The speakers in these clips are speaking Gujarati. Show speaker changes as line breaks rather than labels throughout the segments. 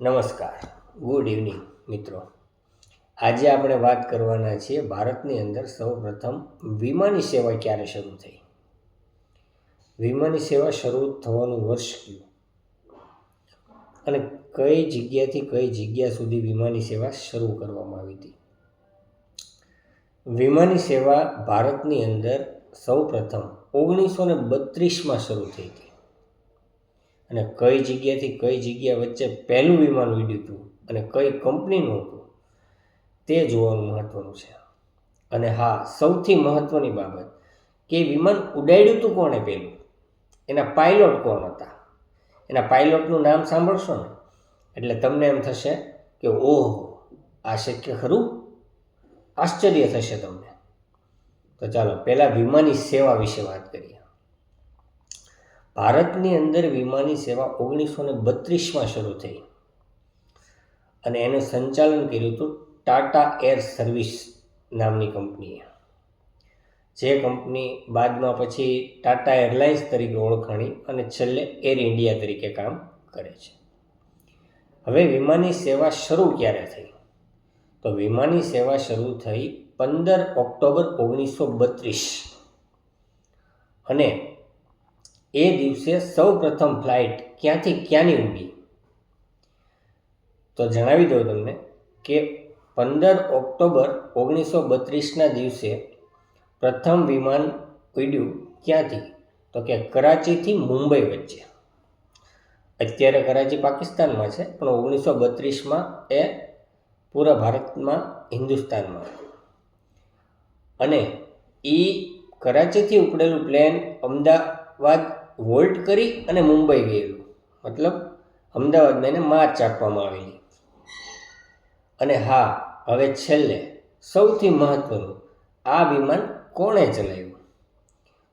નમસ્કાર, ગુડ ઇવનિંગ મિત્રો. આજે આપણે વાત કરવાના છીએ ભારતની અંદર સૌપ્રથમ વિમાની સેવા ક્યારે શરૂ થઈ. વિમાની સેવા શરૂ થવાનું વર્ષ કયું અને કઈ જગ્યાથી કઈ જગ્યા સુધી વિમાની સેવા શરૂ કરવામાં આવી હતી. વિમાની સેવા ભારતની અંદર સૌપ્રથમ 1932માં શરૂ થઈ હતી અને કઈ જગ્યાથી કઈ જગ્યા વચ્ચે પહેલું વિમાન ઉડ્યું હતું અને કઈ કંપનીનું હતું તે જોવાનું મહત્ત્વનું છે. અને હા, સૌથી મહત્ત્વની બાબત કે વિમાન ઉડાડ્યું હતું કોણે પહેલું, એના પાયલોટ કોણ હતા. એના પાયલોટનું નામ સાંભળશો ને એટલે તમને એમ થશે કે ઓહ, આ શક્ય ખરું, આશ્ચર્ય થશે તમને. તો ચાલો પહેલાં વિમાની સેવા વિશે વાત કરીએ. ભારતની અંદર વિમાની સેવા 1932માં શરૂ થઈ અને એનું સંચાલન કર્યું હતું ટાટા એર સર્વિસ નામની કંપનીએ, જે કંપની બાદમાં પછી ટાટા એરલાઇન્સ તરીકે ઓળખાણી અને છેલ્લે એર ઇન્ડિયા તરીકે કામ કરે છે. હવે વિમાની સેવા શરૂ ક્યારે થઈ? તો વિમાની સેવા શરૂ થઈ 15 ઓક્ટોબર 1932 અને એ દિવસે સૌ પ્રથમ ફ્લાઇટ ક્યાંથી ક્યાંની ઉડી તો જણાવી દઉં તમને કે 15 ઓક્ટોબર 1932ના દિવસે પ્રથમ વિમાન ઉડ્યું ક્યાંથી તો કે કરાચીથી મુંબઈ વચ્ચે. અત્યારે કરાચી પાકિસ્તાનમાં છે, પણ 1932માં એ પૂરા ભારતમાં હિન્દુસ્તાનમાં હતું. અને એ કરાચીથી ઉપડેલું પ્લેન અમદાવાદ વોલ્ટ કરી અને મુંબઈ ગયેલું, મતલબ અમદાવાદમાં એને માર્ચ આપવામાં આવેલી. અને હા, હવે છેલ્લે સૌથી મહત્ત્વનું, આ વિમાન કોણે ચલાવ્યું?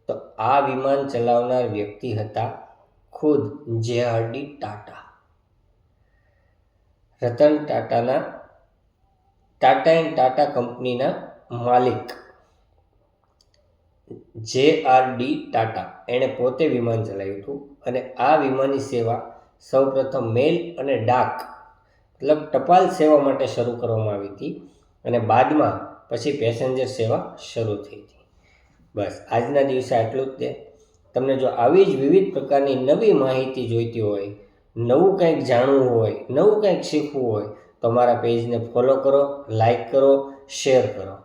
તો આ વિમાન ચલાવનાર વ્યક્તિ હતા ખુદ JRD ટાટા. રતન ટાટાના ટાટા એન્ડ ટાટા કંપનીના માલિક JRD ટાટા એણે પોતે વિમાન ચલાવ્યું હતું. અને આ વિમાની સેવા સૌપ્રથમ મેલ અને ડાક મતલબ ટપાલ સેવા માટે શરૂ કરવામાં આવી હતી અને બાદમાં પછી પેસેન્જર સેવા શરૂ થઈ હતી. બસ આજના દિવસે આટલું જ તે. તમને જો આવી જ વિવિધ પ્રકારની નવી માહિતી જોઈતી હોય, નવું કંઈક જાણવું હોય, નવું કંઈક શીખવું હોય તો મારા પેજને ફોલો કરો, લાઈક કરો, શેર કરો.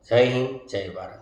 જય હિન્દ, જય ભારત.